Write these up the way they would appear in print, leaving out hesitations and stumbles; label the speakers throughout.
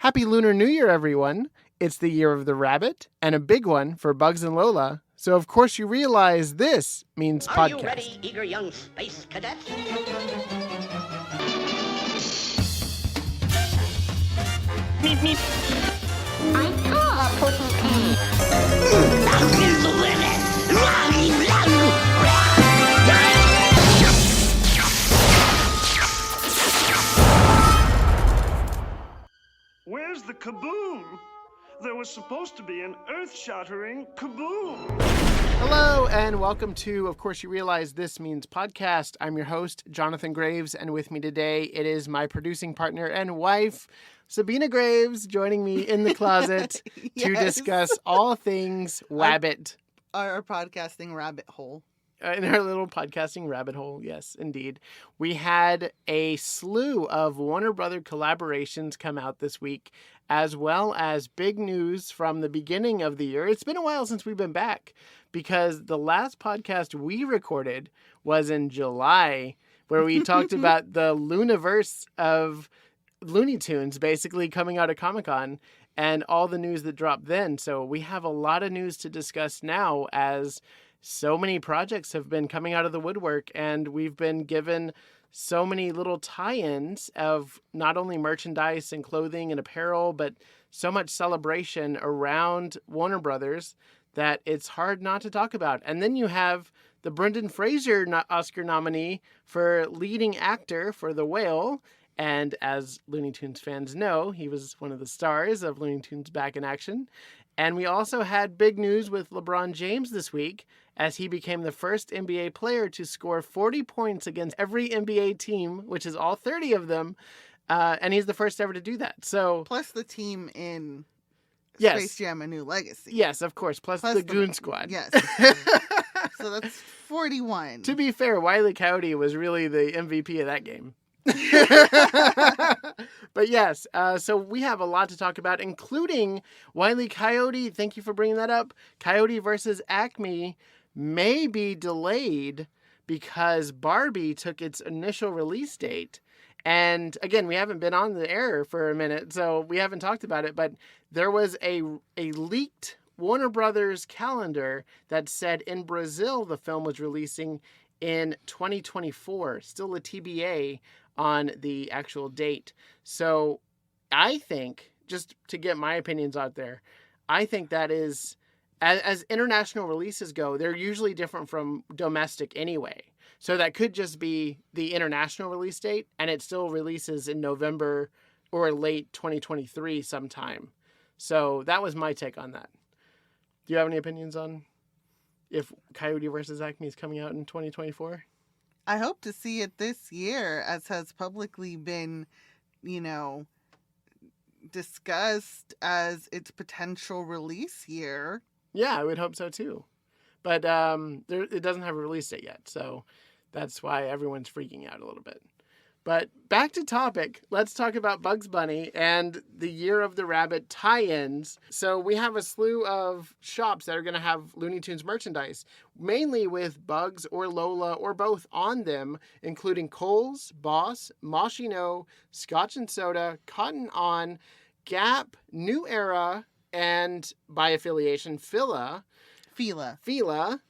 Speaker 1: Happy Lunar New Year, everyone. It's the year of the rabbit, and a big one for Bugs and Lola. So, of course, you realize this means podcast.
Speaker 2: Are you ready, eager young space cadets?
Speaker 3: Meep, meep.
Speaker 4: I saw a pussy cat.
Speaker 2: Here's the limit.
Speaker 3: Where's the kaboom? There was supposed to be an earth-shattering kaboom.
Speaker 1: Hello, and welcome to, of course, you realize this means podcast. I'm your host, Jonathan Graves, and with me today, it is my producing partner and wife, Sabina Graves, joining me in the closet to discuss all things Wabbit.
Speaker 5: Our podcasting rabbit hole.
Speaker 1: In our little podcasting rabbit hole, yes, indeed. We had a slew of Warner Brother collaborations come out this week, as well as big news from the beginning of the year. It's been a while since we've been back, because the last podcast we recorded was in July, where we talked about the Luniverse of Looney Tunes, basically coming out of Comic-Con, and all the news that dropped then. So we have a lot of news to discuss now, as so many projects have been coming out of the woodwork, and we've been given so many little tie-ins of not only merchandise and clothing and apparel, but so much celebration around Warner Brothers that it's hard not to talk about. And then you have the Brendan Fraser Oscar nominee for leading actor for The Whale. And as Looney Tunes fans know, he was one of the stars of Looney Tunes Back in Action. And we also had big news with LeBron James this week, as he became the first NBA player to score 40 points against every NBA team, which is all 30 of them. And he's the first ever to do that. So
Speaker 5: Plus the team in
Speaker 1: yes.
Speaker 5: Space Jam: A New Legacy.
Speaker 1: Yes, of course. Plus the Goon Squad.
Speaker 5: Yes. So that's 41.
Speaker 1: To be fair, Wile E. Coyote was really the MVP of that game. But yes, so we have a lot to talk about, including Wile E. Coyote. Thank you for bringing that up. Coyote versus Acme may be delayed because Barbie took its initial release date. And again, we haven't been on the air for a minute, so we haven't talked about it, but there was a leaked Warner Brothers calendar that said in Brazil the film was releasing in 2024, still a TBA on the actual date. So I think, just to get my opinions out there, I think that is, as international releases go, they're usually different from domestic anyway. So that could just be the international release date, and it still releases in November or late 2023 sometime. So that was my take on that. Do you have any opinions on if Coyote versus Acme is coming out in 2024?
Speaker 5: I hope to see it this year, as has publicly been, discussed as its potential release year.
Speaker 1: Yeah, I would hope so too. But it doesn't have a release date yet, so that's why everyone's freaking out a little bit. But back to topic, let's talk about Bugs Bunny and the Year of the Rabbit tie-ins. So we have a slew of shops that are going to have Looney Tunes merchandise, mainly with Bugs or Lola or both on them, including Kohl's, Boss, Moschino, Scotch and Soda, Cotton On, Gap, New Era, and by affiliation, Fila, Desigual,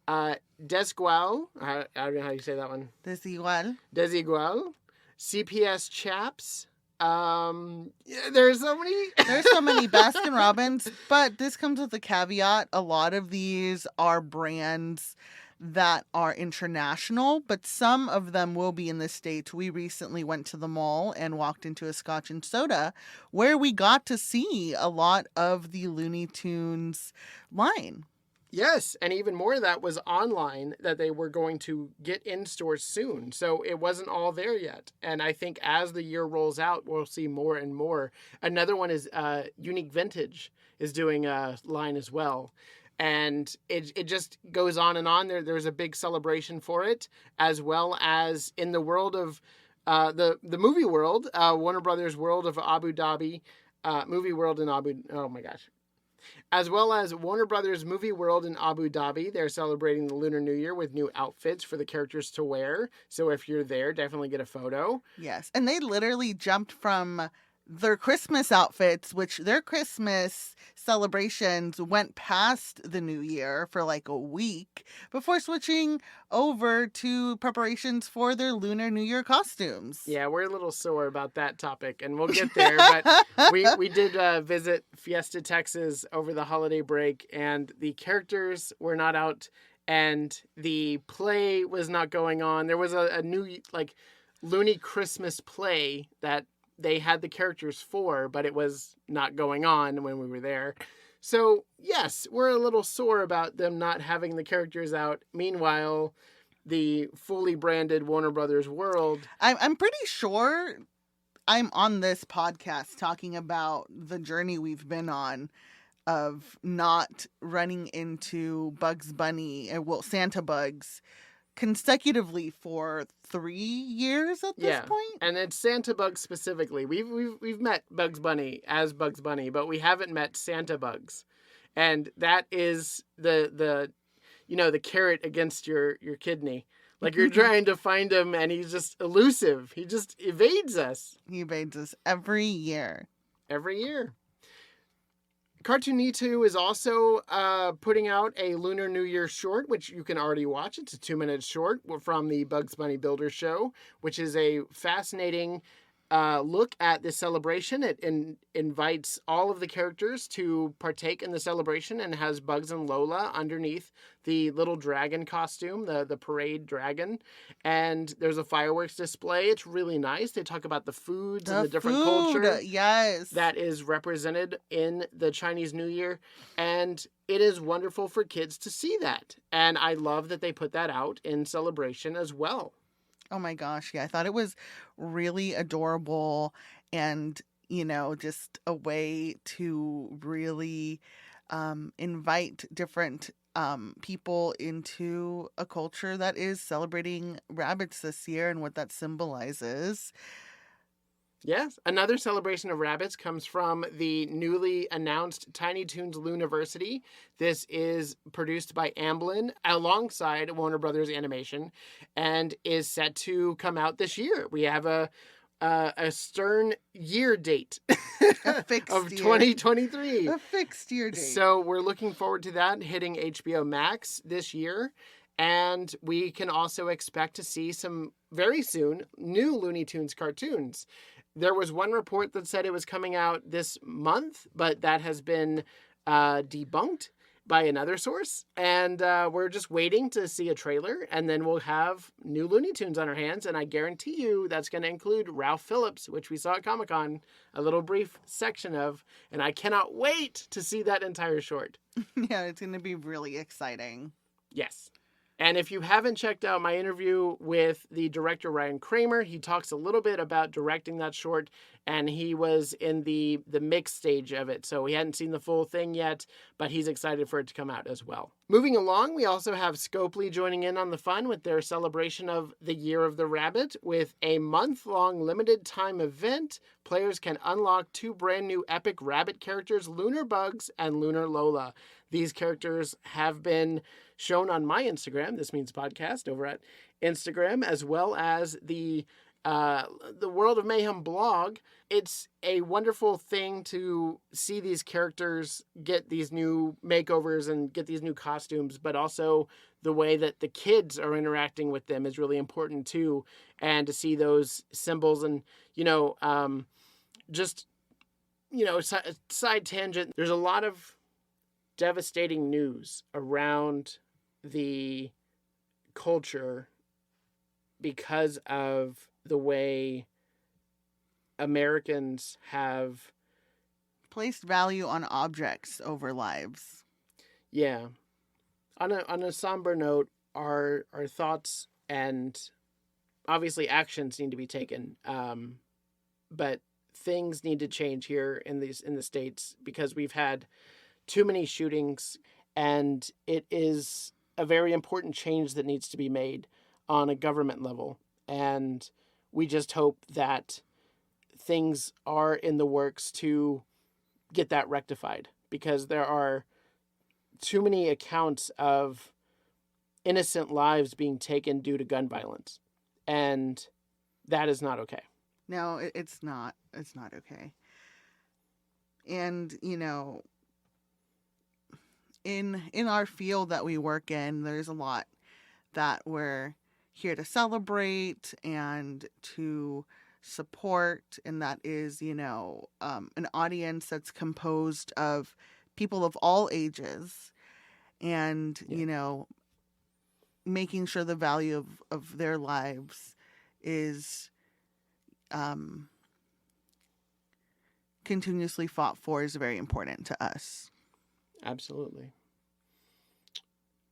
Speaker 1: I don't know how you say that one. Desigual, CPS Chaps. There's so many.
Speaker 5: There's so many Baskin Robbins, but this comes with a caveat. A lot of these are brands that are international, but some of them will be in the States. We recently went to the mall and walked into a Scotch and Soda where we got to see a lot of the Looney Tunes line.
Speaker 1: Yes, and even more of that was online that they were going to get in stores soon. So it wasn't all there yet. And I think as the year rolls out, we'll see more and more. Another one is Unique Vintage is doing a line as well. And it just goes on and on. There's a big celebration for it, as well as in the world of the movie world, Warner Brothers World of Abu Dhabi, movie world in oh my gosh. As well as Warner Brothers Movie World in Abu Dhabi. They're celebrating the Lunar New Year with new outfits for the characters to wear. So if you're there, definitely get a photo.
Speaker 5: Yes. And they literally jumped from their Christmas outfits, which their Christmas celebrations went past the New Year for like a week before switching over to preparations for their Lunar New Year costumes.
Speaker 1: Yeah, we're a little sore about that topic, and we'll get there. But we did visit Fiesta Texas over the holiday break, and the characters were not out, and the play was not going on. There was a new like Looney Christmas play that they had the characters for, but it was not going on when we were there. So yes, we're a little sore about them not having the characters out. Meanwhile, the fully branded Warner Brothers world.
Speaker 5: I'm pretty sure I'm on this podcast talking about the journey we've been on of not running into Bugs Bunny, Santa Bugs, consecutively for 3 years at this point.
Speaker 1: And it's Santa Bugs specifically. We've met Bugs Bunny as Bugs Bunny, but we haven't met Santa Bugs. And that is the carrot against your kidney. Like you're trying to find him and he's just elusive. He just evades us.
Speaker 5: He evades us every year.
Speaker 1: Every year. Cartoonito is also putting out a Lunar New Year short, which you can already watch. It's a 2-minute short from the Bugs Bunny Builder Show, which is a fascinating look at this celebration. It invites all of the characters to partake in the celebration and has Bugs and Lola underneath the little dragon costume, the parade dragon. And there's a fireworks display. It's really nice. They talk about the foods and the different culture that is represented in the Chinese New Year. And it is wonderful for kids to see that. And I love that they put that out in celebration as well.
Speaker 5: Oh my gosh, yeah. I thought it was really adorable and, just a way to really invite different people into a culture that is celebrating rabbits this year and what that symbolizes.
Speaker 1: Yes, another celebration of rabbits comes from the newly announced Tiny Toons Looniversity. This is produced by Amblin alongside Warner Brothers Animation and is set to come out this year. We have a stern year date
Speaker 5: A fixed
Speaker 1: of
Speaker 5: year.
Speaker 1: 2023.
Speaker 5: A fixed year date.
Speaker 1: So we're looking forward to that hitting HBO Max this year. And we can also expect to see some, very soon, new Looney Tunes cartoons. There was one report that said it was coming out this month, but that has been debunked by another source. And we're just waiting to see a trailer, and then we'll have new Looney Tunes on our hands. And I guarantee you that's going to include Ralph Phillips, which we saw at Comic-Con, a little brief section of. And I cannot wait to see that entire short.
Speaker 5: Yeah, it's going to be really exciting.
Speaker 1: Yes. And if you haven't checked out my interview with the director, Ryan Kramer, he talks a little bit about directing that short, and he was in the mix stage of it. So he hadn't seen the full thing yet, but he's excited for it to come out as well. Moving along, we also have Scopely joining in on the fun with their celebration of the Year of the Rabbit with a month-long limited time event. Players can unlock 2 brand new epic rabbit characters, Lunar Bugs and Lunar Lola. These characters have been shown on my Instagram, This Means Podcast, over at Instagram, as well as the World of Mayhem blog. It's a wonderful thing to see these characters get these new makeovers and get these new costumes, but also the way that the kids are interacting with them is really important too. And to see those symbols and, side tangent, there's a lot of devastating news around the culture because of the way Americans have
Speaker 5: placed value on objects over lives.
Speaker 1: Yeah. On a somber note, our thoughts and obviously actions need to be taken. But things need to change here in the States because we've had too many shootings, and it is a very important change that needs to be made on a government level. And we just hope that things are in the works to get that rectified, because there are too many accounts of innocent lives being taken due to gun violence. And that is not okay.
Speaker 5: No, it's not. It's not okay. And, in our field that we work in, there's a lot that we're here to celebrate and to support, and that is, an audience that's composed of people of all ages, and making sure the value of their lives is continuously fought for is very important to us.
Speaker 1: Absolutely.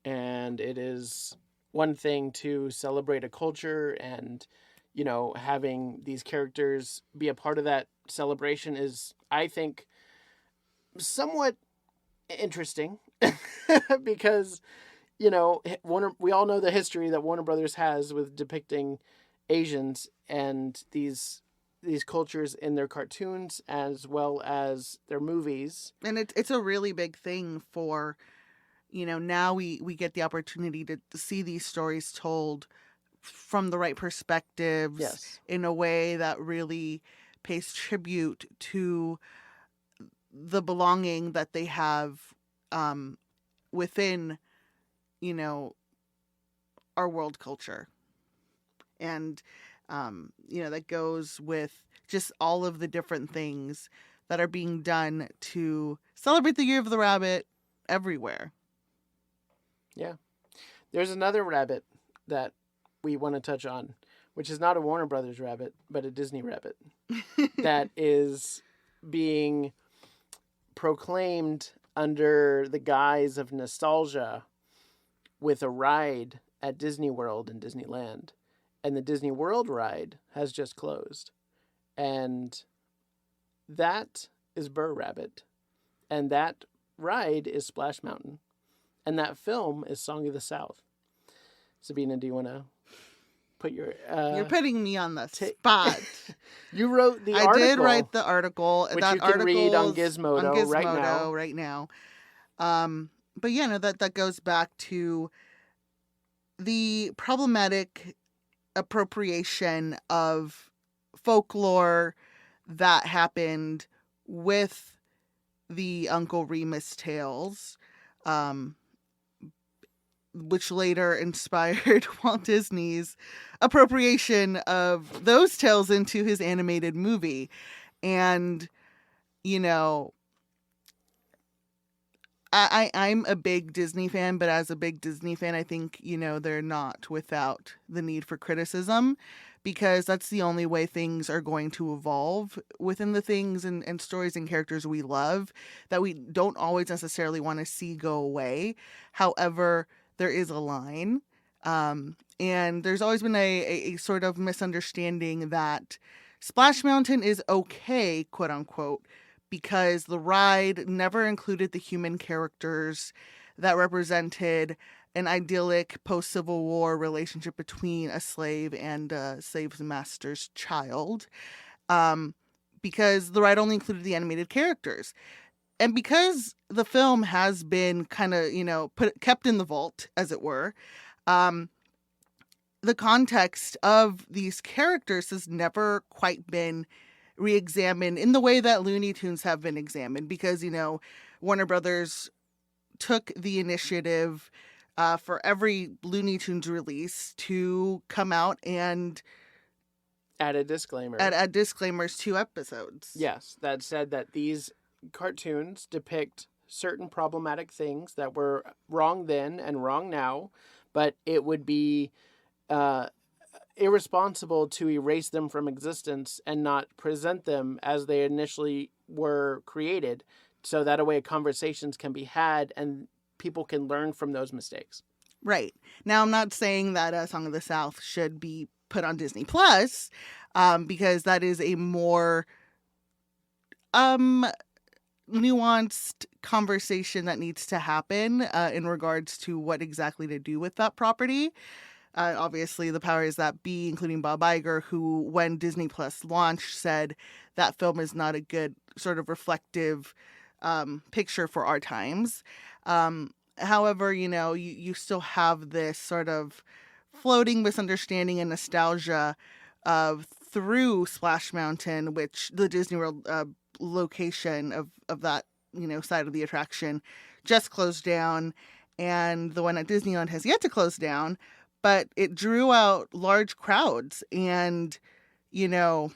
Speaker 1: And it is one thing to celebrate a culture, and having these characters be a part of that celebration is, I think, somewhat interesting because we all know the history that Warner Brothers has with depicting Asians and these cultures in their cartoons as well as their movies.
Speaker 5: And it's a really big thing for, now we get the opportunity to see these stories told from the right perspectives.
Speaker 1: Yes.
Speaker 5: In a way that really pays tribute to the belonging that they have within, our world culture. And, that goes with just all of the different things that are being done to celebrate the Year of the Rabbit everywhere.
Speaker 1: Yeah. There's another rabbit that we want to touch on, which is not a Warner Brothers rabbit, but a Disney rabbit that is being proclaimed under the guise of nostalgia with a ride at Disney World and Disneyland. And the Disney World ride has just closed. And that is Burr Rabbit. And that ride is Splash Mountain. And that film is Song of the South. Sabina, do you want to put your...
Speaker 5: You're putting me on the spot.
Speaker 1: You wrote the article.
Speaker 5: I did write the article.
Speaker 1: Which
Speaker 5: that
Speaker 1: you can read on
Speaker 5: article's
Speaker 1: Gizmodo right
Speaker 5: now. But yeah, no, that goes back to the problematic appropriation of folklore that happened with the Uncle Remus tales, which later inspired Walt Disney's appropriation of those tales into his animated movie. And, I'm a big Disney fan, but as a big Disney fan, I think, they're not without the need for criticism, because that's the only way things are going to evolve within the things and stories and characters we love that we don't always necessarily want to see go away. However, there is a line. And there's always been a sort of misunderstanding that Splash Mountain is okay, quote unquote, because the ride never included the human characters that represented an idyllic post-Civil War relationship between a slave and a slave master's child, because the ride only included the animated characters. And because the film has been kind of, kept in the vault, as it were, the context of these characters has never quite been re-examined in the way that Looney Tunes have been examined, because, Warner Brothers took the initiative for every Looney Tunes release to come out and
Speaker 1: add a disclaimer.
Speaker 5: Add disclaimers to episodes.
Speaker 1: Yes, that said that these cartoons depict certain problematic things that were wrong then and wrong now, but it would be irresponsible to erase them from existence and not present them as they initially were created, so that a way conversations can be had and people can learn from those mistakes.
Speaker 5: Right. Now, I'm not saying that Song of the South should be put on Disney Plus, because that is a more nuanced conversation that needs to happen in regards to what exactly to do with that property. Obviously, the powers that be, including Bob Iger, who, when Disney Plus launched, said that film is not a good sort of reflective picture for our times. However, you still have this sort of floating misunderstanding and nostalgia of through Splash Mountain, which the Disney World location of that, side of the attraction just closed down. And the one at Disneyland has yet to close down, but it drew out large crowds. And, a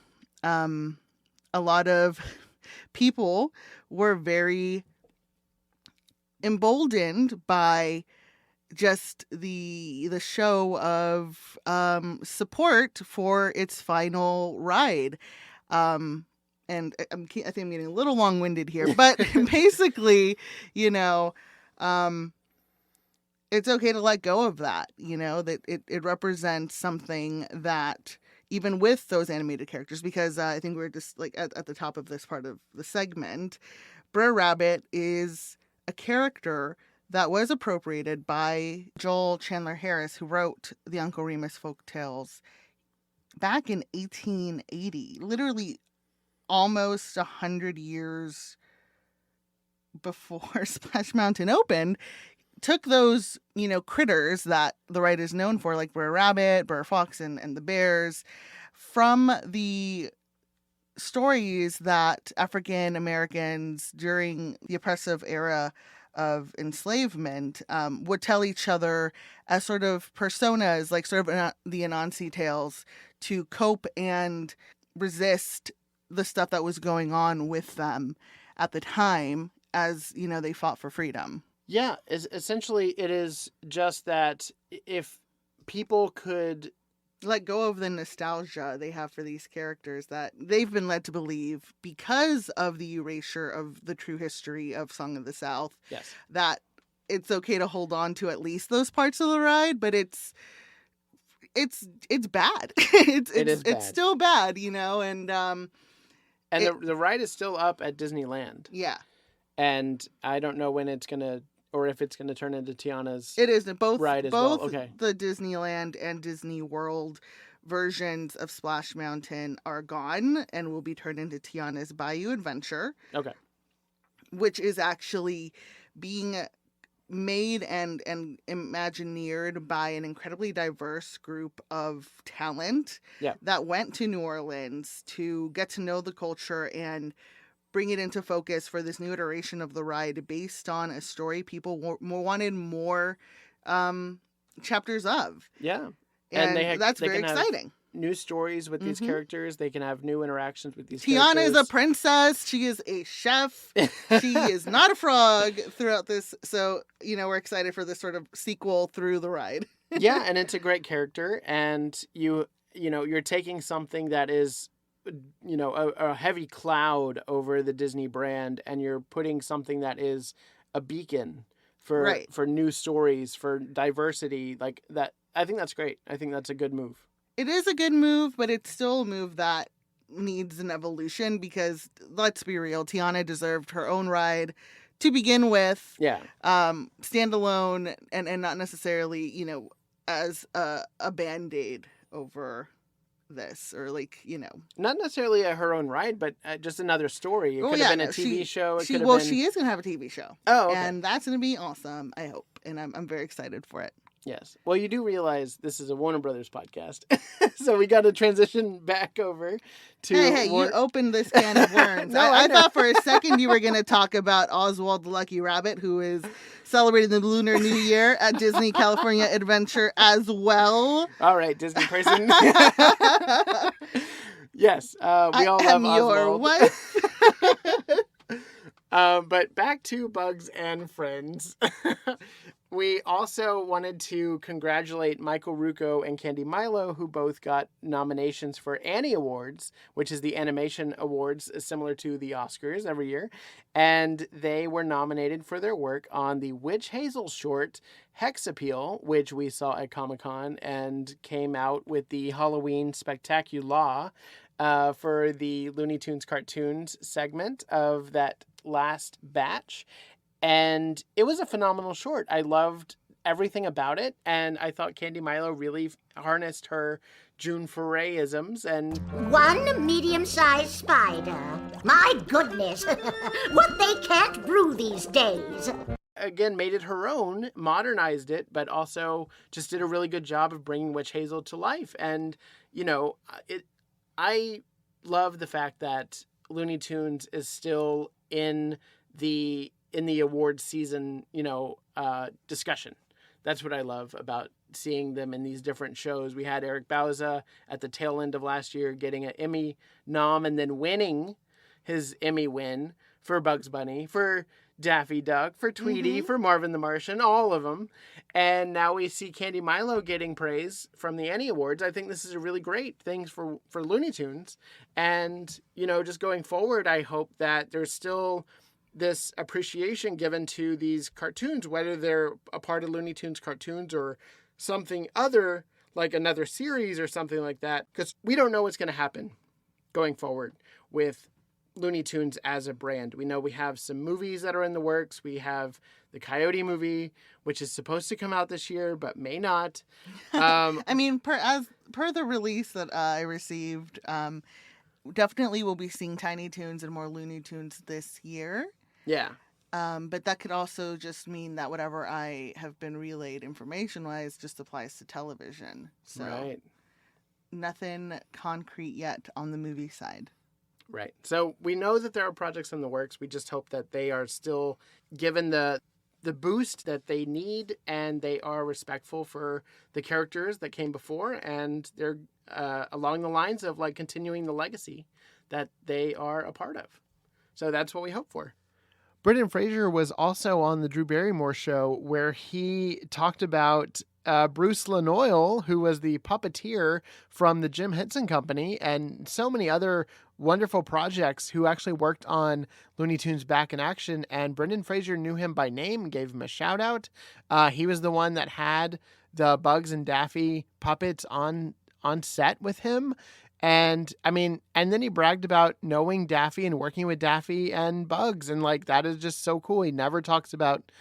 Speaker 5: lot of people were very emboldened by just the show of support for its final ride. And I think I'm getting a little long-winded here, but basically, it's okay to let go of that, that it represents something that even with those animated characters, because I think we're just like at the top of this part of the segment, Brer Rabbit is a character that was appropriated by Joel Chandler Harris, who wrote the Uncle Remus folktales back in 1880, literally almost 100 years before Splash Mountain opened. Took those, critters that the ride is known for, like Brer Rabbit, Brer Fox, and the bears, from the stories that African Americans during the oppressive era of enslavement would tell each other as sort of personas, like sort of the Anansi tales, to cope and resist the stuff that was going on with them at the time as, they fought for freedom.
Speaker 1: Yeah, essentially it is just that if people could
Speaker 5: let go of the nostalgia they have for these characters that they've been led to believe because of the erasure of the true history of Song of the South,
Speaker 1: yes,
Speaker 5: that it's okay to hold on to at least those parts of the ride, but it's bad. It's still bad, and
Speaker 1: the ride is still up at Disneyland.
Speaker 5: Yeah.
Speaker 1: And I don't know when it's gonna, or if it's gonna turn into Tiana's.
Speaker 5: It isn't both
Speaker 1: ride as
Speaker 5: both
Speaker 1: well. Okay.
Speaker 5: The Disneyland and Disney World versions of Splash Mountain are gone and will be turned into Tiana's Bayou Adventure.
Speaker 1: Okay.
Speaker 5: Which is actually being made and imagineered by an incredibly diverse group of talent that went to New Orleans to get to know the culture and bring it into focus for this new iteration of the ride based on a story people wanted more chapters of.
Speaker 1: Yeah.
Speaker 5: And that's very exciting.
Speaker 1: New stories with these characters. They can have new interactions with these
Speaker 5: Tiana
Speaker 1: characters.
Speaker 5: is a princess. She is a chef. She is not a frog throughout this. So, we're excited for this sort of sequel through the ride.
Speaker 1: Yeah, and it's a great character. And you're taking something that is, a heavy cloud over the Disney brand, and you're putting something that is a beacon for new stories, for diversity, like that. I think that's great. I think that's a good move.
Speaker 5: It is a good move, but it's still a move that needs an evolution because, let's be real, Tiana deserved her own ride to begin with.
Speaker 1: Yeah.
Speaker 5: Standalone and not necessarily, as a Band-Aid over this or
Speaker 1: not necessarily her own ride, but just another story. It could have been a TV show.
Speaker 5: She is going to have a TV show.
Speaker 1: Oh, okay.
Speaker 5: And that's going to be awesome, I hope. And I'm very excited for it.
Speaker 1: Yes. Well, you do realize this is a Warner Brothers podcast, so we got to transition back over to.
Speaker 5: Hey! You opened this can of worms.
Speaker 1: No,
Speaker 5: I thought for a second you were going to talk about Oswald the Lucky Rabbit, who is celebrating the Lunar New Year at Disney California Adventure as well.
Speaker 1: All right, Disney person. Yes, we all love Oswald.
Speaker 5: Your wife.
Speaker 1: But back to Bugs and Friends. We also wanted to congratulate Michael Rucco and Candy Milo, who both got nominations for Annie Awards, which is the animation awards similar to the Oscars every year. And they were nominated for their work on the Witch Hazel short Hex Appeal, which we saw at Comic-Con and came out with the Halloween Spectacular for the Looney Tunes cartoons segment of that last batch. And it was a phenomenal short. I loved everything about it. And I thought Candy Milo really harnessed her June Foray-isms. And
Speaker 4: one medium-sized spider. My goodness. What they can't brew these days.
Speaker 1: Again, made it her own, modernized it, but also just did a really good job of bringing Witch Hazel to life. And, I love the fact that Looney Tunes is still in the awards season, discussion. That's what I love about seeing them in these different shows. We had Eric Bauza at the tail end of last year getting an Emmy nom and then winning his Emmy win for Bugs Bunny, for Daffy Duck, for Tweety, for Marvin the Martian, all of them. And now we see Candy Milo getting praise from the Annie Awards. I think this is a really great thing for Looney Tunes. And, just going forward, I hope that there's still this appreciation given to these cartoons, whether they're a part of Looney Tunes cartoons or something other, like another series or something like that, because we don't know what's going to happen going forward with Looney Tunes as a brand. We know we have some movies that are in the works. We have the Coyote movie, which is supposed to come out this year, but may not.
Speaker 5: I mean, per the release that I received, definitely we'll be seeing Tiny Toons and more Looney Tunes this year.
Speaker 1: Yeah.
Speaker 5: But that could also just mean that whatever I have been relayed information-wise just applies to television. So
Speaker 1: right.
Speaker 5: Nothing concrete yet on the movie side.
Speaker 1: Right. So we know that there are projects in the works. We just hope that they are still given the boost that they need, and they are respectful for the characters that came before, and they're along the lines of like continuing the legacy that they are a part of. So that's what we hope for. Brendan Fraser was also on the Drew Barrymore show, where he talked about Bruce Lanoil, who was the puppeteer from the Jim Henson Company, and so many other wonderful projects, who actually worked on Looney Tunes Back in Action. And Brendan Fraser knew him by name, gave him a shout out. He was the one that had the Bugs and Daffy puppets on set with him. And then he bragged about knowing Daffy and working with Daffy and Bugs. And like, that is just so cool. He never talks about,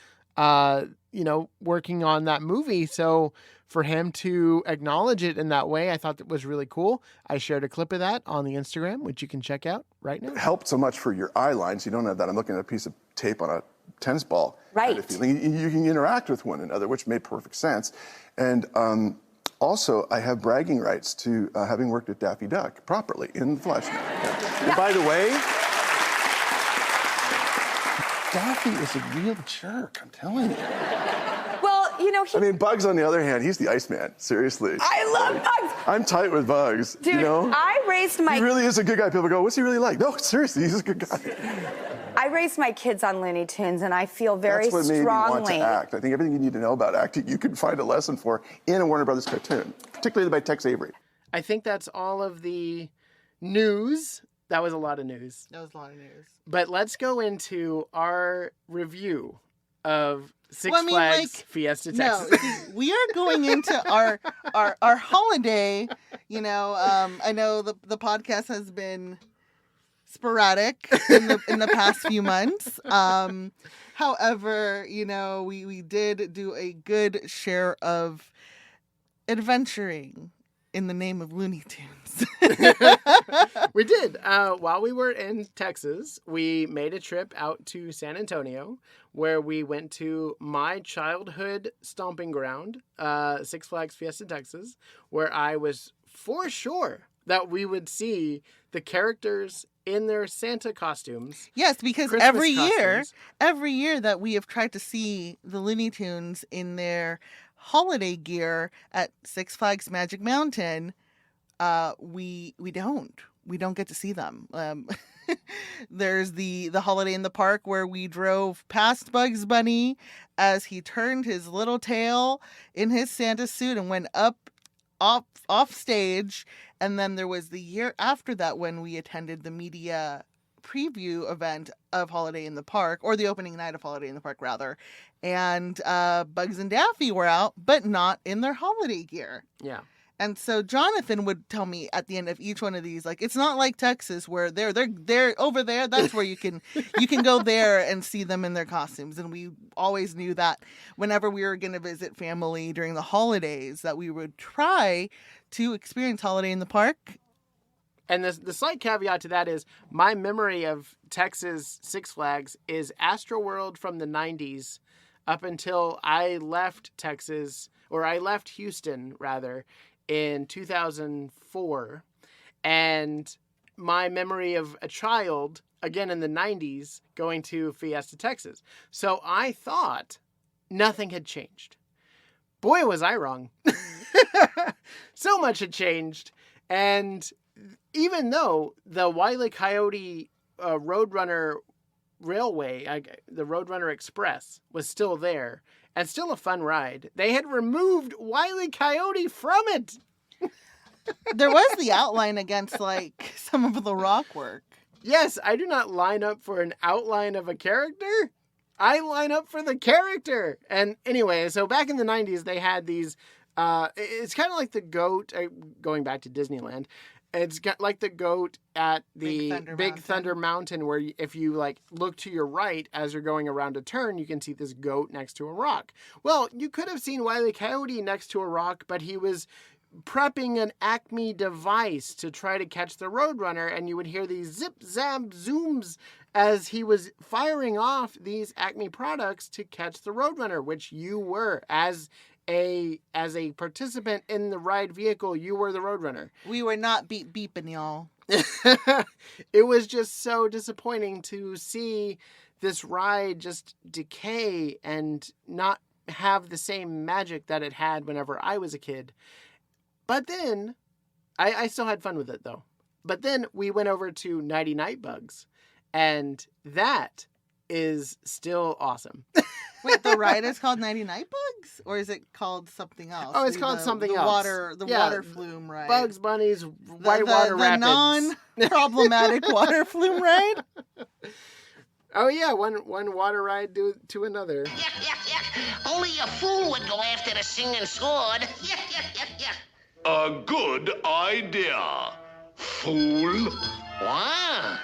Speaker 1: working on that movie. So for him to acknowledge it in that way, I thought that was really cool. I shared a clip of that on the Instagram, which you can check out right now.
Speaker 6: It helped so much for your eye lines. You don't have that. I'm looking at a piece of tape on a tennis ball.
Speaker 7: Right.
Speaker 6: Kind of feeling. You can interact with one another, which made perfect sense. And, also, I have bragging rights to having worked at Daffy Duck properly in the flesh. Yeah. And by the way, Daffy is a real jerk, I'm telling you.
Speaker 7: Well,
Speaker 6: Bugs, on the other hand, he's the Iceman, seriously.
Speaker 7: I love Bugs.
Speaker 6: I'm tight with Bugs,
Speaker 7: Dude, I raised my...
Speaker 6: He really is a good guy. People go, what's he really like? No, seriously, he's a good guy.
Speaker 7: I raised my kids on Looney Tunes, and I feel very strongly...
Speaker 6: That's what made me want to act. I think everything you need to know about acting, you can find a lesson for in a Warner Brothers cartoon, particularly by Tex Avery.
Speaker 1: I think that's all of the news. That was a lot of news.
Speaker 5: That was a lot of news.
Speaker 1: But let's go into our review of Six Flags Fiesta Texas.
Speaker 5: No, we are going into our holiday. I know the podcast has been sporadic in the past few months. However, we did do a good share of adventuring in the name of Looney Tunes.
Speaker 1: We did. While we were in Texas, we made a trip out to San Antonio, where we went to my childhood stomping ground, Six Flags Fiesta Texas, where I was for sure that we would see the characters in their Santa costumes.
Speaker 5: Yes, because
Speaker 1: Christmas
Speaker 5: every year that we have tried to see the Looney Tunes in their holiday gear at Six Flags Magic Mountain, we don't get to see them. There's the holiday in the park where we drove past Bugs Bunny as he turned his little tail in his Santa suit and went off stage. And then there was the year after that when we attended the media preview event of Holiday in the Park, or the opening night of Holiday in the Park rather, and Bugs and Daffy were out, but not in their holiday gear.
Speaker 1: Yeah.
Speaker 5: And so Jonathan would tell me at the end of each one of these, like, it's not like Texas where they're over there. That's where you can go there and see them in their costumes. And we always knew that whenever we were going to visit family during the holidays, that we would try to experience Holiday in the Park.
Speaker 1: And the slight caveat to that is my memory of Texas Six Flags is Astroworld from the 90s up until I left Texas, or I left Houston rather, in 2004. and my memory of a child, again in the 90s, going to Fiesta Texas. So I thought nothing had changed. Boy, was I wrong. So much had changed. And even though the Wile E. Coyote Roadrunner Railway, the Roadrunner Express, was still there and still a fun ride, they had removed Wile E. Coyote from it.
Speaker 5: There was the outline against, like, some of the rock work.
Speaker 1: Yes, I do not line up for an outline of a character. I line up for the character. And anyway, so back in the 90s, they had these, it's kind of like the goat, going back to Disneyland, it's got like the goat at the Big Thunder Mountain, where if you like look to your right as you're going around a turn, you can see this goat next to a rock. Well, you could have seen Wile E. Coyote next to a rock, but he was prepping an Acme device to try to catch the Roadrunner, and you would hear these zip, zap, zooms as he was firing off these Acme products to catch the Roadrunner, which you were as a participant in the ride vehicle. You were the Roadrunner.
Speaker 5: We were not beeping, y'all.
Speaker 1: It was just so disappointing to see this ride just decay and not have the same magic that it had whenever I was a kid. But then, I still had fun with it, though. But then we went over to Nighty Night Bugs, and that is still awesome.
Speaker 5: Wait, the ride is called Nighty Night Bugs? Or is it called something else?
Speaker 1: Oh, it's called something else.
Speaker 5: Water flume ride.
Speaker 1: Bugs Bunny's Whitewater Rapids.
Speaker 5: The non-problematic water flume ride?
Speaker 1: Oh, yeah, one water ride to another.
Speaker 2: Only a fool would go after the singing sword.
Speaker 8: A good idea, fool.
Speaker 2: Wow.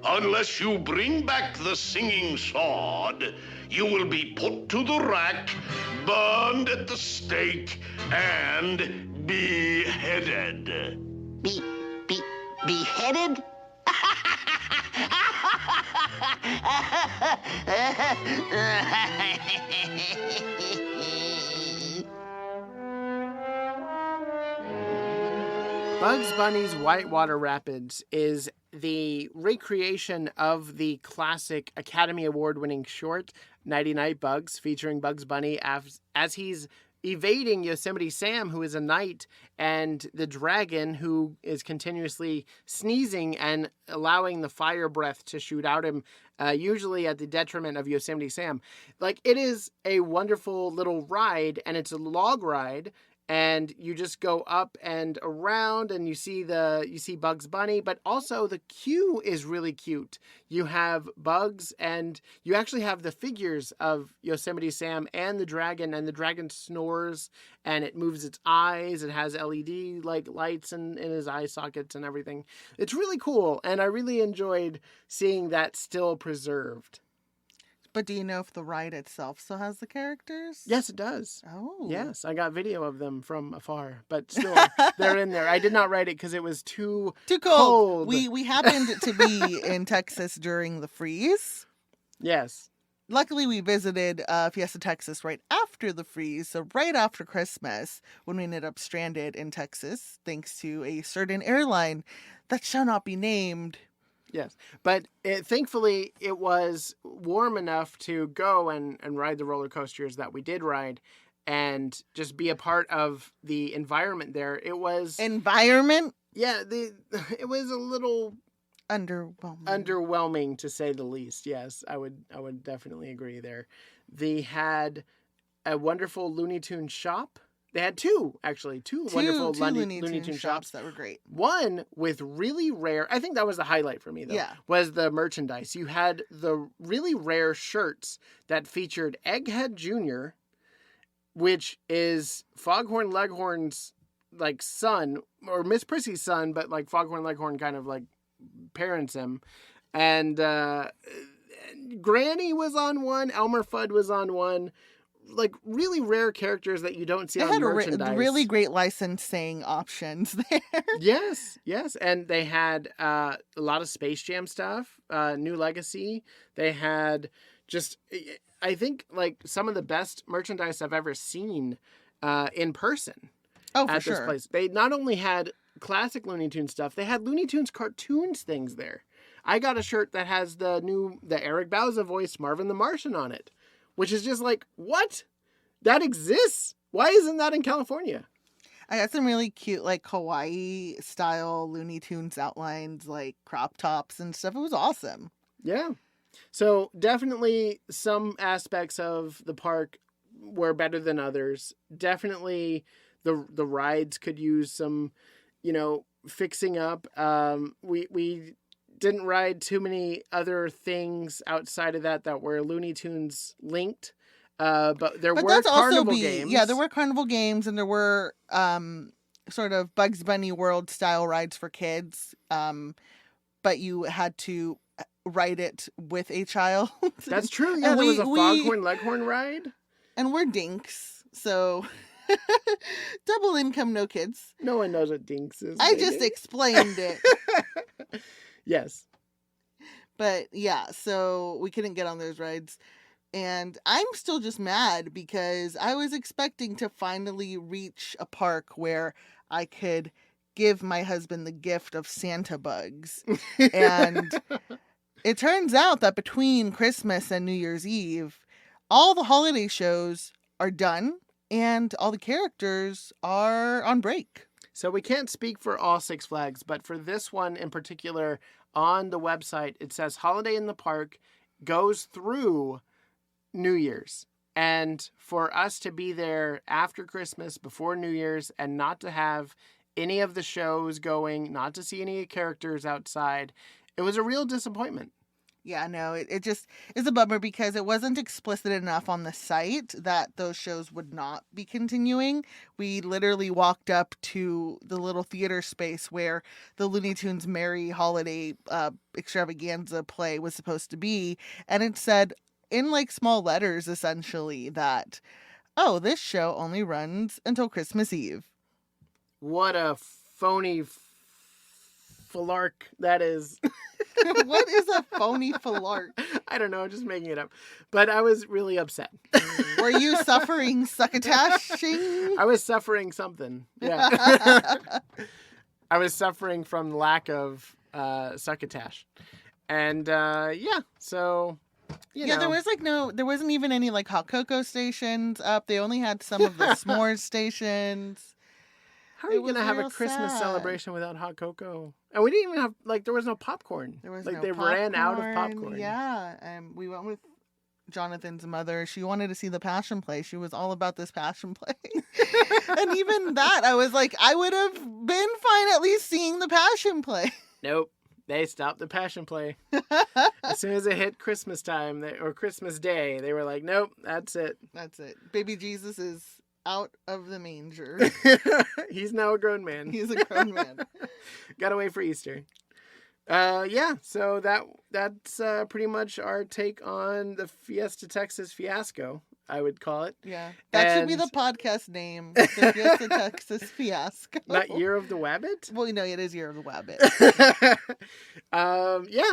Speaker 8: Unless you bring back the singing sword, you will be put to the rack, burned at the stake, and beheaded.
Speaker 2: Beheaded?
Speaker 1: Bugs Bunny's Whitewater Rapids is the recreation of the classic Academy Award-winning short, Nighty Night Bugs, featuring Bugs Bunny as he's evading Yosemite Sam, who is a knight, and the dragon, who is continuously sneezing and allowing the fire breath to shoot out him, usually at the detriment of Yosemite Sam. Like, it is a wonderful little ride, and it's a log ride, and you just go up and around, and you see Bugs Bunny, but also the queue is really cute. You have Bugs, and you actually have the figures of Yosemite Sam and the dragon snores, and it moves its eyes. It has LED like lights in his eye sockets and everything. It's really cool, and I really enjoyed seeing that still preserved.
Speaker 5: But do you know if the ride itself still has the characters?
Speaker 1: Yes, it does.
Speaker 5: Oh.
Speaker 1: Yes, I got video of them from afar, but still, they're in there. I did not ride it because it was too cold.
Speaker 5: We happened to be in Texas during the freeze.
Speaker 1: Yes.
Speaker 5: Luckily, we visited Fiesta Texas right after the freeze, so right after Christmas, when we ended up stranded in Texas, thanks to a certain airline that shall not be named.
Speaker 1: Yes, but thankfully it was warm enough to go and ride the roller coasters that we did ride and just be a part of the environment there. It was...
Speaker 5: Environment?
Speaker 1: Yeah, it was a little...
Speaker 5: Underwhelming,
Speaker 1: to say the least. Yes, I would definitely agree there. They had a wonderful Looney Tunes shop. They had two wonderful Looney Tunes shops
Speaker 5: that were great.
Speaker 1: One with really rare, I think that was the highlight for me though, was the merchandise. You had the really rare shirts that featured Egghead Jr., which is Foghorn Leghorn's like son, or Miss Prissy's son, but like Foghorn Leghorn kind of like parents him. And Granny was on one, Elmer Fudd was on one. Like really rare characters that you don't see on merchandise.
Speaker 5: Had really great licensing options there.
Speaker 1: Yes, and they had a lot of Space Jam stuff, New Legacy. They had just, I think, like some of the best merchandise I've ever seen in person.
Speaker 5: Oh, for
Speaker 1: at
Speaker 5: sure.
Speaker 1: This place. They not only had classic Looney Tunes stuff, they had Looney Tunes cartoons things there. I got a shirt that has the Eric Bauza voice Marvin the Martian on it, which is just like, what? That exists? Why isn't that in California?
Speaker 5: I got some really cute, like, Hawaii style Looney Tunes outlines, like crop tops and stuff. It was awesome.
Speaker 1: Yeah. So definitely some aspects of the park were better than others. Definitely the rides could use some, fixing up. We didn't ride too many other things outside of that were Looney Tunes linked. But there were carnival games.
Speaker 5: Yeah, there were carnival games, and there were sort of Bugs Bunny World style rides for kids. But you had to ride it with a child.
Speaker 1: That's true. Yeah, there was a Foghorn Leghorn ride.
Speaker 5: And we're dinks, so double income, no kids.
Speaker 1: No one knows what dinks is.
Speaker 5: I just explained it.
Speaker 1: Yes.
Speaker 5: But yeah, so we couldn't get on those rides. And I'm still just mad because I was expecting to finally reach a park where I could give my husband the gift of Santa bugs. And it turns out that between Christmas and New Year's Eve, all the holiday shows are done and all the characters are on break.
Speaker 1: So we can't speak for all Six Flags, but for this one in particular, on the website, it says Holiday in the Park goes through New Year's. And for us to be there after Christmas, before New Year's, and not to have any of the shows going, not to see any characters outside, it was a real disappointment.
Speaker 5: Yeah, no, it just is a bummer because it wasn't explicit enough on the site that those shows would not be continuing. We literally walked up to the little theater space where the Looney Tunes Merry Holiday Extravaganza play was supposed to be, and it said in like small letters essentially that, oh, this show only runs until Christmas Eve.
Speaker 1: What a phony falark that is.
Speaker 5: What is a phony falark?
Speaker 1: I don't know, just making it up. But I was really upset.
Speaker 5: Were you suffering succotashing?
Speaker 1: I was suffering something. Yeah. I was suffering from lack of succotash. And so you know.
Speaker 5: There wasn't even any like hot cocoa stations up. They only had some of the s'mores stations.
Speaker 1: How are you going to have a Christmas celebration without hot cocoa? And we didn't even have, there was no popcorn.
Speaker 5: There was
Speaker 1: no
Speaker 5: popcorn.
Speaker 1: Ran out of popcorn.
Speaker 5: Yeah. We went with Jonathan's mother. She wanted to see the Passion Play. She was all about this Passion Play. And even that, I was like, I would have been fine at least seeing the Passion Play.
Speaker 1: Nope. They stopped the Passion Play. As soon as it hit Christmas time or Christmas Day, they were like, nope, that's it.
Speaker 5: That's it. Baby Jesus is out of the manger.
Speaker 1: He's now a grown man.
Speaker 5: He's a grown man.
Speaker 1: Gotta wait for Easter. So that's pretty much our take on the Fiesta Texas fiasco, I would call it.
Speaker 5: Yeah. That should be the podcast name. The Fiesta Texas fiasco.
Speaker 1: Not Year of the Wabbit?
Speaker 5: Well, it is Year of the Wabbit.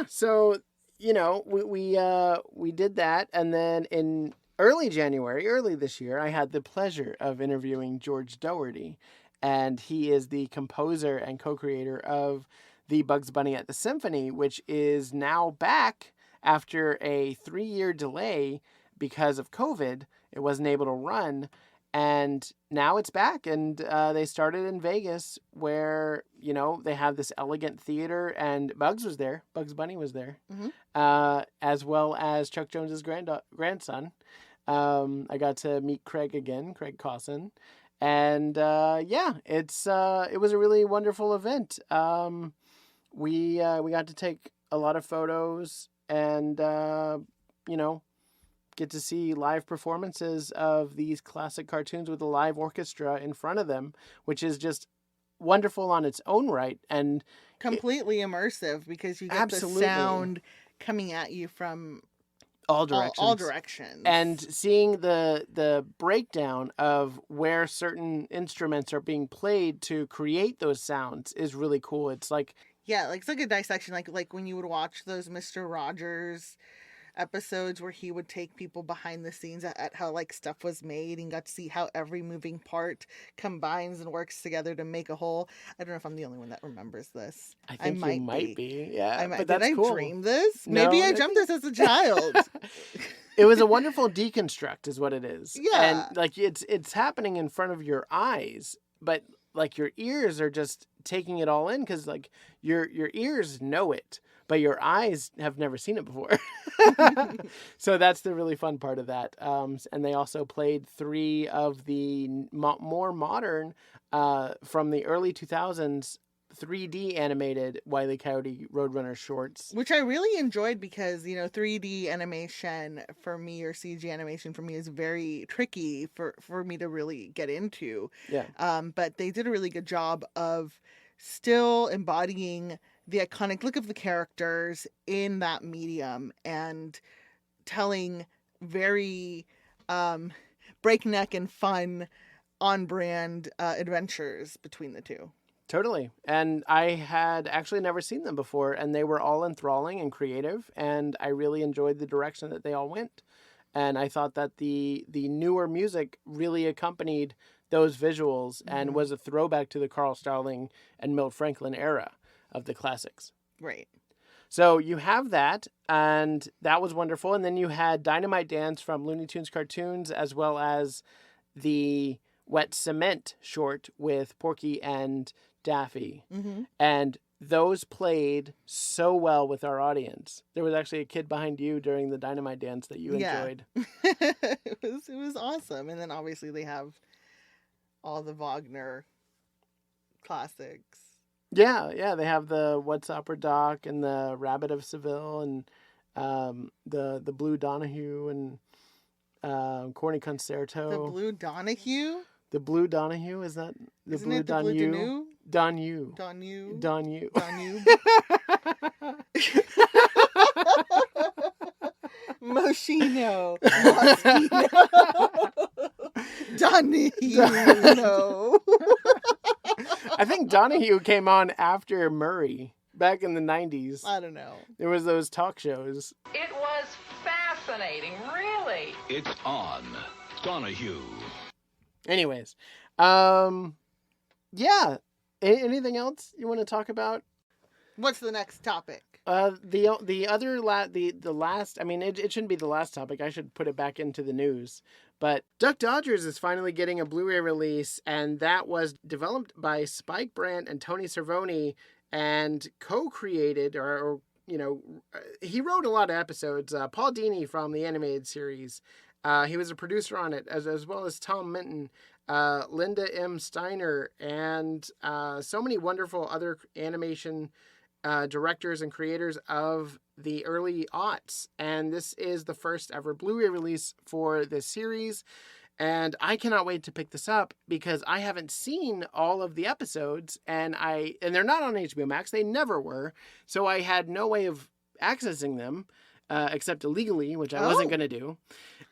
Speaker 1: So, we did that, and then in early this year, I had the pleasure of interviewing George Dougherty, and he is the composer and co-creator of the Bugs Bunny at the Symphony, which is now back after a 3-year delay because of COVID. It wasn't able to run, and now it's back, and they started in Vegas where, they have this elegant theater, and Bugs Bunny was there, as well as Chuck Jones's grandson. I got to meet Craig Cawson, and it was a really wonderful event. We got to take a lot of photos and get to see live performances of these classic cartoons with a live orchestra in front of them, which is just wonderful on its own right and
Speaker 5: completely immersive because you get the sound coming at you from all directions.
Speaker 1: And seeing the breakdown of where certain instruments are being played to create those sounds is really cool. It's like...
Speaker 5: Yeah, it's like a dissection, like when you would watch those Mr. Rogers episodes where he would take people behind the scenes at how like stuff was made and got to see how every moving part combines and works together to make a whole. I don't know if I'm the only one that remembers this.
Speaker 1: I think you might be. Yeah, but
Speaker 5: Did
Speaker 1: that's
Speaker 5: I
Speaker 1: cool.
Speaker 5: dream this?
Speaker 1: No,
Speaker 5: Maybe I dreamt this as a child.
Speaker 1: It was a wonderful deconstruct is what it is.
Speaker 5: Yeah.
Speaker 1: And like it's happening in front of your eyes, but like your ears are just taking it all in because like your ears know it, but your eyes have never seen it before. So that's the really fun part of that. And they also played 3 of the more modern from the early 2000s 3D animated Wile E. Coyote Roadrunner shorts.
Speaker 5: Which I really enjoyed because, 3D animation for me or CG animation for me is very tricky for me to really get into.
Speaker 1: Yeah.
Speaker 5: But they did a really good job of still embodying the iconic look of the characters in that medium and telling very breakneck and fun on-brand adventures between the two.
Speaker 1: Totally. And I had actually never seen them before, and they were all enthralling and creative, and I really enjoyed the direction that they all went. And I thought that the newer music really accompanied those visuals and was a throwback to the Carl Starling and Milt Franklin era of the classics.
Speaker 5: Right.
Speaker 1: So you have that, and that was wonderful. And then you had Dynamite Dance from Looney Tunes cartoons, as well as the Wet Cement short with Porky and Daffy.
Speaker 5: Mm-hmm.
Speaker 1: And those played so well with our audience. There was actually a kid behind you during the Dynamite Dance that you enjoyed.
Speaker 5: it was awesome. And then obviously they have all the Wagner classics.
Speaker 1: Yeah, they have the What's Opera Doc and the Rabbit of Seville and the Blue Donahue and Corny Concerto.
Speaker 5: The Blue Donahue?
Speaker 1: The Blue Donahue, is that the
Speaker 5: Isn't
Speaker 1: Blue
Speaker 5: it the Blue
Speaker 1: Donahue? Donahue.
Speaker 5: Donahue.
Speaker 1: Donahue.
Speaker 5: Donahue. Moschino. Donahue.
Speaker 1: I think Donahue came on after Murray back in the 90s.
Speaker 5: I don't know.
Speaker 1: There was those talk shows.
Speaker 9: It was fascinating, really.
Speaker 10: It's on Donahue.
Speaker 1: Anyways, yeah. Anything else you want to talk about?
Speaker 5: What's the next topic?
Speaker 1: The last. I mean, it shouldn't be the last topic. I should put it back into the news. But Duck Dodgers is finally getting a Blu-ray release, and that was developed by Spike Brandt and Tony Cervoni, and co-created, or he wrote a lot of episodes. Paul Dini from the animated series. He was a producer on it, as well as Tom Minton, Linda M. Steiner, and so many wonderful other animation directors and creators of the early aughts. And this is the first ever Blu-ray release for this series. And I cannot wait to pick this up because I haven't seen all of the episodes, and they're not on HBO Max. They never were. So I had no way of accessing them. Except illegally, which I wasn't going to do.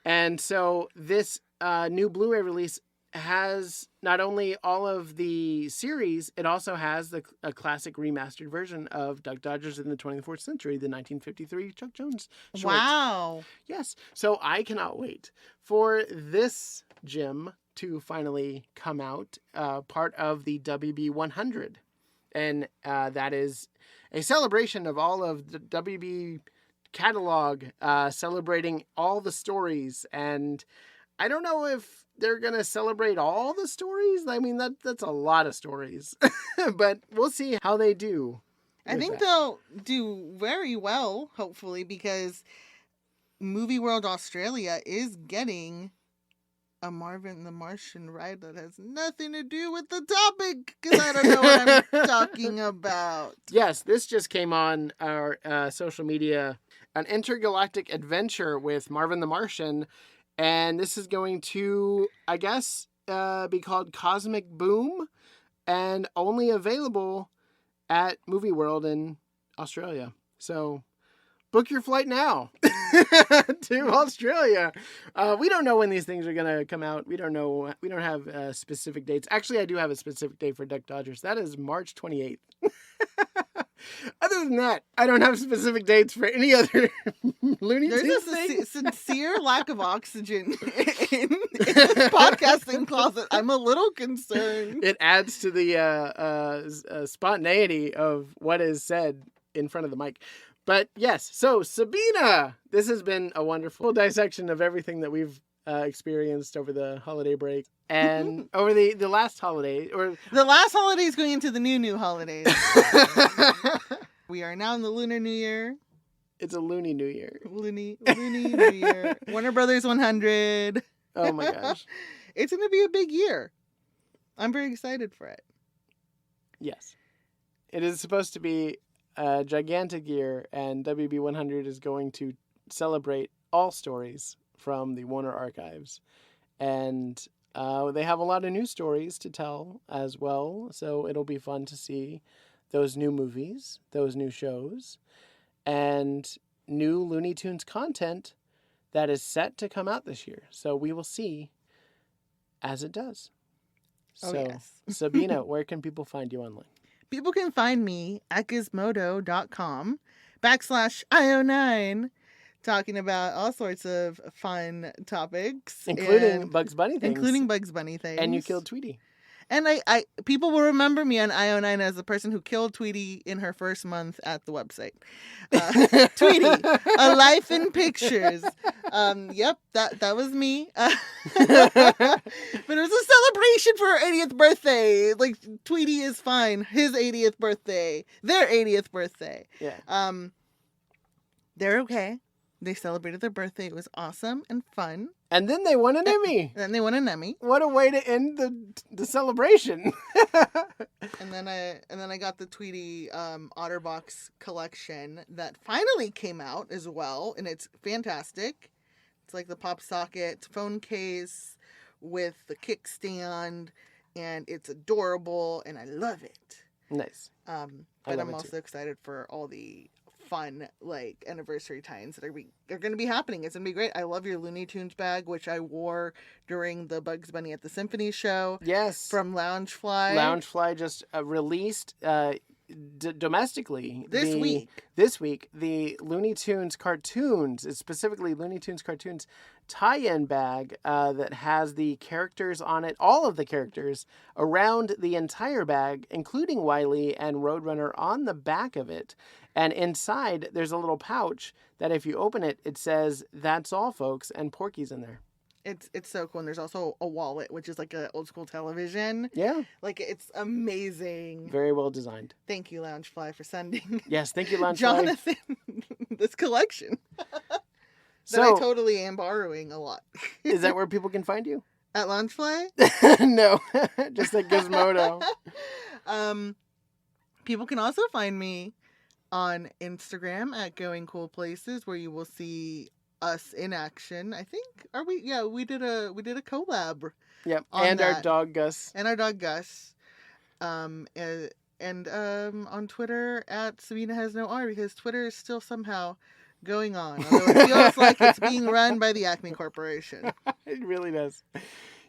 Speaker 1: And so this new Blu-ray release has not only all of the series, it also has a classic remastered version of Duck Dodgers in the 24th Century, the 1953 Chuck Jones short.
Speaker 5: Wow.
Speaker 1: Yes. So I cannot wait for this gem to finally come out, part of the WB 100. And that is a celebration of all of the WB catalog, celebrating all the stories. And I don't know if they're gonna celebrate all the stories. I mean, that's a lot of stories. But we'll see how they do.
Speaker 5: I think they'll do very well, hopefully, because Movie World Australia is getting a Marvin the Martian ride that has nothing to do with the topic, because I don't know what I'm talking about.
Speaker 1: Yes, this just came on our social media. An intergalactic adventure with Marvin the Martian. And this is going to, I guess, be called Cosmic Boom, and only available at Movie World in Australia. So book your flight now to Australia. We don't know when these things are going to come out. We don't know. We don't have specific dates. Actually, I do have a specific date for Duck Dodgers. That is March 28th. Other than that, I don't have specific dates for any other Looney Tunes
Speaker 5: There's
Speaker 1: thing.
Speaker 5: a sincere lack of oxygen in this podcasting closet. I'm a little concerned.
Speaker 1: It adds to the spontaneity of what is said in front of the mic. But yes, so Sabina, this has been a wonderful dissection of everything that we've experienced over the holiday break and over the last holiday. Or
Speaker 5: the last holiday is going into the new holidays. We are now in the Lunar New Year.
Speaker 1: It's a Looney New Year.
Speaker 5: Looney New Year. Warner Brothers 100.
Speaker 1: Oh my gosh.
Speaker 5: It's going to be a big year. I'm very excited for it.
Speaker 1: Yes. It is supposed to be a gigantic year, and WB 100 is going to celebrate all stories from the Warner archives. And they have a lot of new stories to tell as well, so it'll be fun to see those new movies, those new shows, and new Looney Tunes content that is set to come out this year. So we will see as it does.
Speaker 5: Oh,
Speaker 1: So,
Speaker 5: yes.
Speaker 1: Sabina, where can people find you online?
Speaker 5: People can find me at gizmodo.com/IO9 talking about all sorts of fun topics.
Speaker 1: Including Bugs Bunny things.
Speaker 5: Including Bugs Bunny things.
Speaker 1: And you killed Tweety.
Speaker 5: And I people will remember me on IO9 as the person who killed Tweety in her first month at the website. Tweety, a life in pictures. Yep, that was me. But it was a celebration for her 80th birthday. Like, Tweety is fine. His 80th birthday. Their 80th birthday.
Speaker 1: Yeah.
Speaker 5: They're okay. They celebrated their birthday. It was awesome and fun.
Speaker 1: And then they won an Emmy.
Speaker 5: Then they won an Emmy.
Speaker 1: What a way to end the celebration.
Speaker 5: And then I got the Tweety OtterBox collection that finally came out as well, and it's fantastic. It's like the pop socket phone case with the kickstand, and it's adorable, and I love it.
Speaker 1: Nice.
Speaker 5: But I'm also excited for all the fun, like, anniversary tie-ins that are going to be happening. It's going to be great. I love your Looney Tunes bag, which I wore during the Bugs Bunny at the Symphony show.
Speaker 1: Yes.
Speaker 5: From Loungefly.
Speaker 1: Loungefly just released domestically
Speaker 5: this
Speaker 1: week the Looney Tunes cartoons, specifically Looney Tunes cartoons tie-in bag that has the characters on it, all of the characters around the entire bag, including Wile and Roadrunner on the back of it. And inside, there's a little pouch that if you open it, it says, "That's all, folks," and Porky's in there.
Speaker 5: It's so cool. And there's also a wallet, which is like an old school television.
Speaker 1: Yeah.
Speaker 5: Like, it's amazing.
Speaker 1: Very well designed.
Speaker 5: Thank you, Loungefly, for sending
Speaker 1: Yes, thank you, Loungefly.
Speaker 5: Jonathan this collection. That I totally am borrowing a lot.
Speaker 1: Is that where people can find you?
Speaker 5: At Loungefly?
Speaker 1: No, just at Gizmodo.
Speaker 5: People can also find me on Instagram at Going Cool Places, where you will see us in action. I think we did a collab.
Speaker 1: Yep. And our dog Gus.
Speaker 5: And on Twitter at Sabina Has No R, because Twitter is still somehow going on, although it feels like it's being run by the Acme Corporation.
Speaker 1: It really does.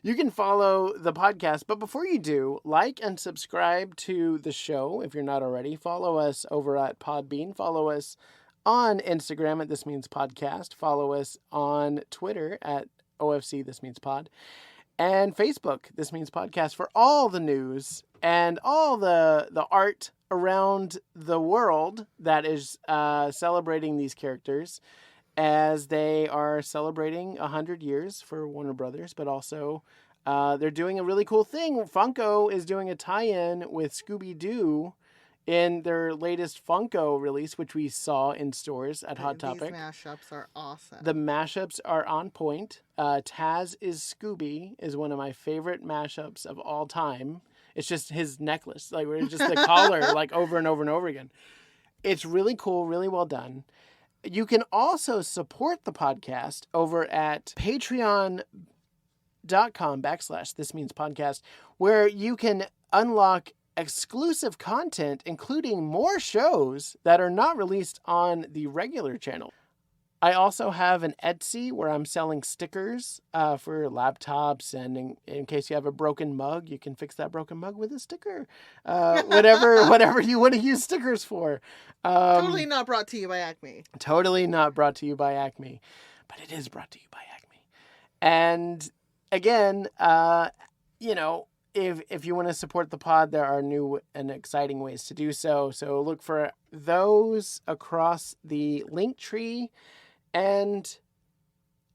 Speaker 1: You can follow the podcast, but before you do, like and subscribe to the show if you're not already. Follow us over at Podbean. Follow us on Instagram at This Means Podcast. Follow us on Twitter at OFC This Means Pod. And Facebook, This Means Podcast, for all the news and all the art around the world that is celebrating these characters as they are celebrating 100 years for Warner Brothers, but also they're doing a really cool thing. Funko is doing a tie-in with Scooby-Doo in their latest Funko release, which we saw in stores at Hot Topic.
Speaker 5: These mashups are awesome.
Speaker 1: The mashups are on point. Taz is Scooby is one of my favorite mashups of all time. It's just his necklace, like where it's just the collar, like over and over and over again. It's really cool, really well done. You can also support the podcast over at patreon.com/This Means Podcast, where you can unlock exclusive content, including more shows that are not released on the regular channel. I also have an Etsy where I'm selling stickers for laptops, and in case you have a broken mug, you can fix that broken mug with a sticker. Whatever you want to use stickers for.
Speaker 5: Totally not brought to you by Acme.
Speaker 1: Totally not brought to you by Acme, but it is brought to you by Acme. And again, if you want to support the pod, there are new and exciting ways to do so. So look for those across the link tree. And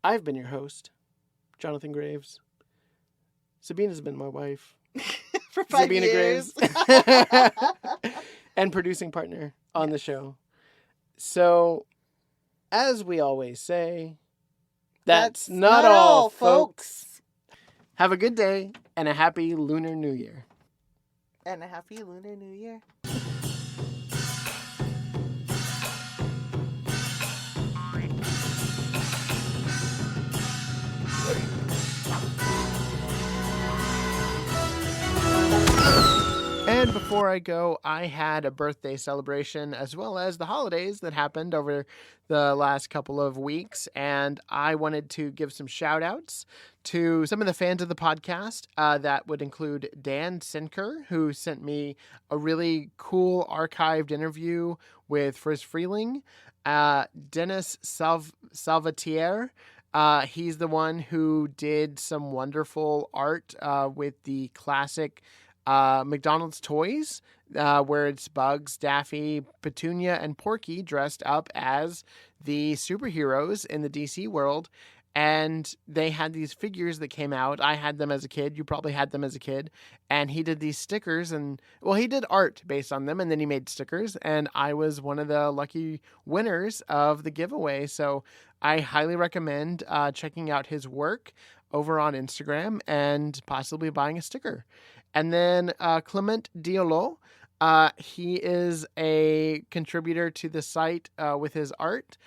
Speaker 1: I've been your host, Jonathan Graves. Sabina's been my wife.
Speaker 5: For 5
Speaker 1: Sabina
Speaker 5: years.
Speaker 1: Graves. And producing partner on the show. So, as we always say, that's not all, folks. Have a good day and a happy Lunar New Year.
Speaker 5: And a happy Lunar New Year.
Speaker 1: And before I go, I had a birthday celebration as well as the holidays that happened over the last couple of weeks. And I wanted to give some shout outs to some of the fans of the podcast. That would include Dan Sinker, who sent me a really cool archived interview with Friz Freeling. Dennis Salvatier. He's the one who did some wonderful art with the classic McDonald's toys, where it's Bugs, Daffy, Petunia, and Porky dressed up as the superheroes in the DC world. And they had these figures that came out. I had them as a kid. You probably had them as a kid. And he did these stickers he did art based on them, and then he made stickers. And I was one of the lucky winners of the giveaway. So I highly recommend checking out his work over on Instagram and possibly buying a sticker. And then Clement Diolo, he is a contributor to the site with his art.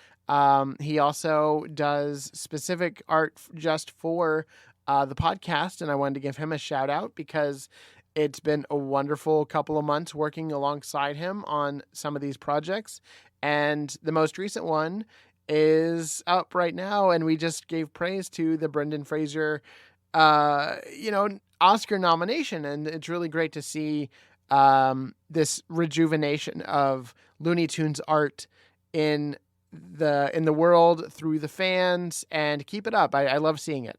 Speaker 1: He also does specific art just for the podcast, and I wanted to give him a shout out because it's been a wonderful couple of months working alongside him on some of these projects. And the most recent one is up right now, and we just gave praise to the Brendan Fraser Oscar nomination, and it's really great to see this rejuvenation of Looney Tunes art in the world through the fans, and keep it up. I love seeing it.